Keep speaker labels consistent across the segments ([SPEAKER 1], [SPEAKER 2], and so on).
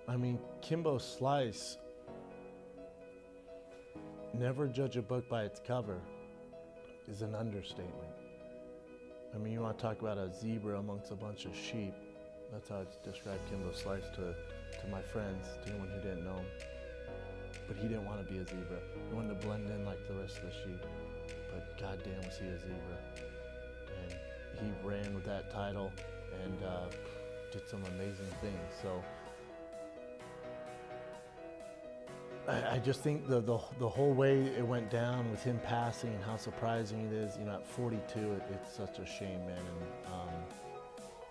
[SPEAKER 1] I mean, Kimbo Slice, never judge a book by its cover, is an understatement. I mean, you want to talk about a zebra amongst a bunch of sheep. That's how I describe Kimbo Slice to my friends, to anyone who didn't know him. But he didn't want to be a zebra. He wanted to blend in like the rest of the sheep. But goddamn was he a zebra. And he ran with that title and did some amazing things. So I just think the whole way it went down with him passing and how surprising it is, you know, at 42, it's such a shame, man. And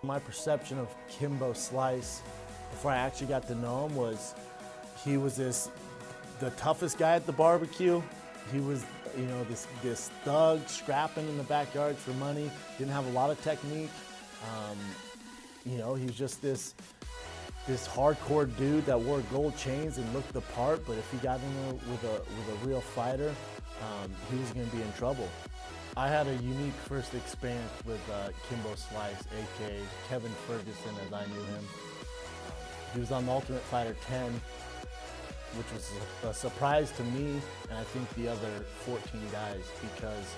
[SPEAKER 1] my perception of Kimbo Slice before I actually got to know him was he was the toughest guy at the barbecue. He was, you know, this thug scrapping in the backyard for money, didn't have a lot of technique. You know, he was just this hardcore dude that wore gold chains and looked the part, but if he got in there with a real fighter, he was going to be in trouble. I had a unique first experience with Kimbo Slice, aka Kevin Ferguson, as I knew him. He was on the Ultimate Fighter 10, which was a surprise to me and I think the other 14 guys, because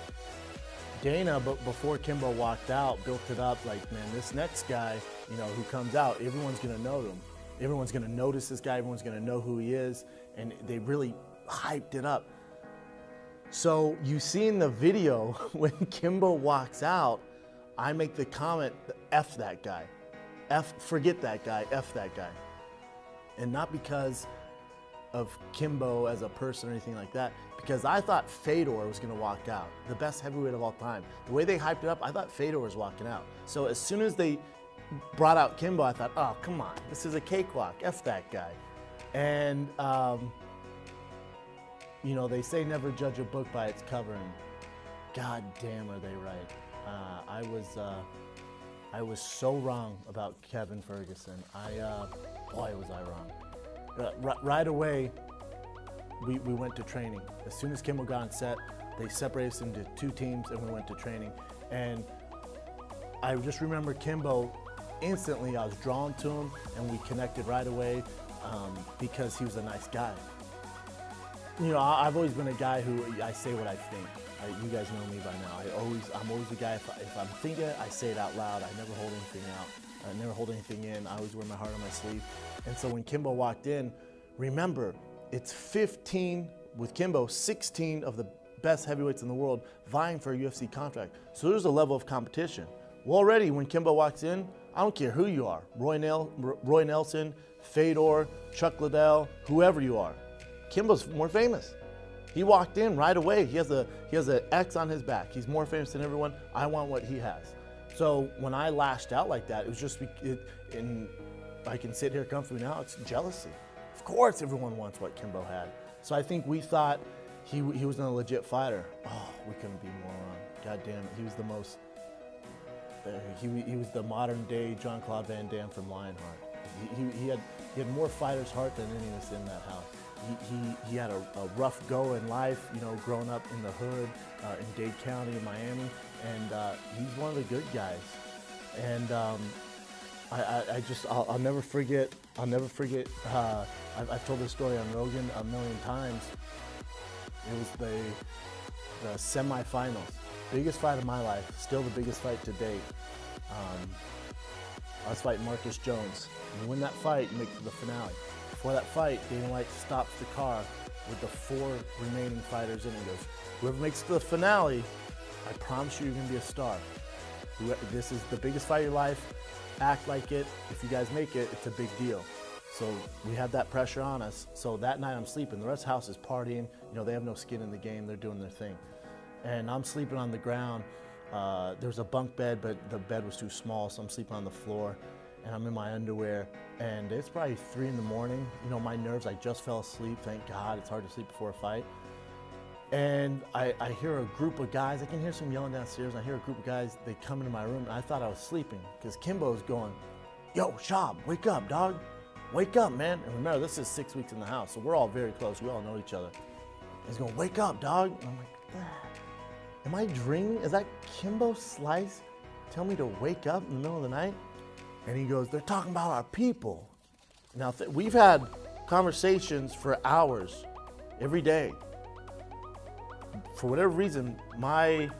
[SPEAKER 1] Dana, before Kimbo walked out, built it up like, man, this next guy, you know, who comes out, everyone's going to know him. Everyone's going to notice this guy. Everyone's going to know who he is. And they really hyped it up. So you see in the video, when Kimbo walks out, I make the comment, F that guy. Forget that guy, F that guy. And not because of Kimbo as a person or anything like that, because I thought Fedor was going to walk out, the best heavyweight of all time. The way they hyped it up, I thought Fedor was walking out. So as soon as they brought out Kimbo, I thought, oh, come on, this is a cakewalk, F that guy. And, you know, they say never judge a book by its cover, and god damn are they right. I was so wrong about Kevin Ferguson. Boy, was I wrong. Right away, we went to training. As soon as Kimbo got on set, they separated us into two teams and we went to training. And I just remember Kimbo, instantly I was drawn to him and we connected right away because he was a nice guy. You know, I've always been a guy who, I say what I think. You guys know me by now. I'm always a guy, if I'm thinking it, I say it out loud. I never hold anything out. I never hold anything in. I always wear my heart on my sleeve. And so when Kimbo walked in, remember, it's 15, with Kimbo, 16 of the best heavyweights in the world vying for a UFC contract. So there's a level of competition. Well, already when Kimbo walks in, I don't care who you are, Roy Nelson, Fedor, Chuck Liddell, whoever you are, Kimbo's more famous. He walked in right away. He has an X on his back. He's more famous than everyone. I want what he has. So when I lashed out like that, it was just, and I can sit here comfortably now, it's jealousy. Of course everyone wants what Kimbo had. So I think we thought he was a legit fighter. Oh, we couldn't be more wrong. God damn it, he was the most, he was the modern day Jean-Claude Van Damme from Lionheart. He had more fighter's heart than any of us in that house. He had a rough go in life, you know, growing up in the hood in Dade County in Miami, and he's one of the good guys. And I'll never forget. I've told this story on Rogan a million times. It was the semifinals, biggest fight of my life, still the biggest fight to date. I was fighting Marcus Jones. You win that fight, you make it to the finale. Before that fight, Dana White stops the car with the 4 remaining fighters in and goes, whoever makes it to the finale, I promise you, you're gonna be a star. This is the biggest fight of your life. Act like it. If you guys make it, it's a big deal. So we had that pressure on us. So that night I'm sleeping. The rest of the house is partying. You know, they have no skin in the game. They're doing their thing. And I'm sleeping on the ground. There's a bunk bed, but the bed was too small, so I'm sleeping on the floor. And I'm in my underwear, and it's probably 3 in the morning. You know, my nerves, I just fell asleep, thank God. It's hard to sleep before a fight. And I hear a group of guys, I can hear some yelling downstairs, I hear a group of guys, they come into my room, and I thought I was sleeping, because Kimbo's going, yo, Schaub, wake up, dog. Wake up, man. And remember, this is 6 weeks in the house, so we're all very close, we all know each other. He's going, wake up, dog. And I'm like, ah. Am I dreaming? Is that Kimbo Slice telling me to wake up in the middle of the night? And he goes, they're talking about our people. Now, we've had conversations for hours every day. For whatever reason, my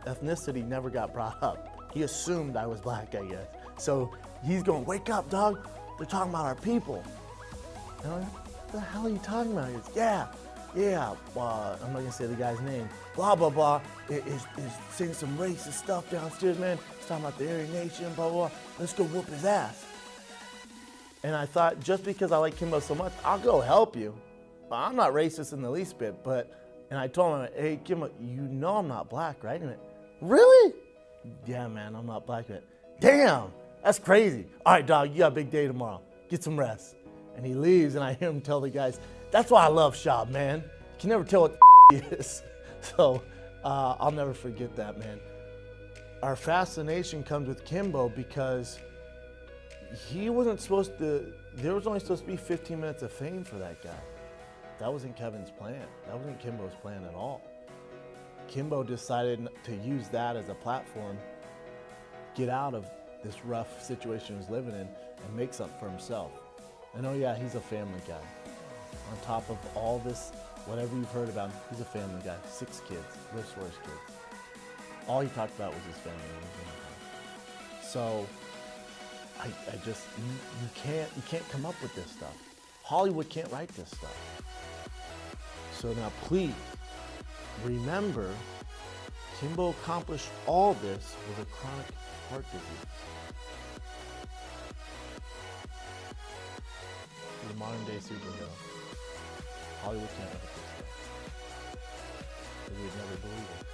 [SPEAKER 1] ethnicity never got brought up. He assumed I was black, I guess. So he's going, wake up, dog. They're talking about our people. And I'm like, what the hell are you talking about? He goes, yeah. I'm not gonna say the guy's name. Blah, blah, blah. Is saying some racist stuff downstairs, man. He's talking about the Aryan Nation, blah, blah, blah. Let's go whoop his ass. And I thought, just because I like Kimbo so much, I'll go help you. I'm not racist in the least bit, and I told him, hey, Kimbo, you know I'm not black, right? And he went, really? Yeah, man, I'm not black. He went, damn, that's crazy. All right, dog, you got a big day tomorrow. Get some rest. And he leaves, and I hear him tell the guys, that's why I love Schaub, man. You can never tell what he is. So I'll never forget that, man. Our fascination comes with Kimbo because he wasn't supposed to, there was only supposed to be 15 minutes of fame for that guy. That wasn't Kevin's plan. That wasn't Kimbo's plan at all. Kimbo decided to use that as a platform, get out of this rough situation he was living in, and make something for himself. And oh yeah, he's a family guy. On top of all this, whatever you've heard about him, he's a family guy. 6 kids, Rick Swear's kids. All he talked about was his family. So I just, you can't come up with this stuff. Hollywood can't write this stuff. So now please, remember, Kimbo accomplished all this with a chronic heart disease. He's a modern day superhero. Hollywood can't write this stuff. They would never believe it.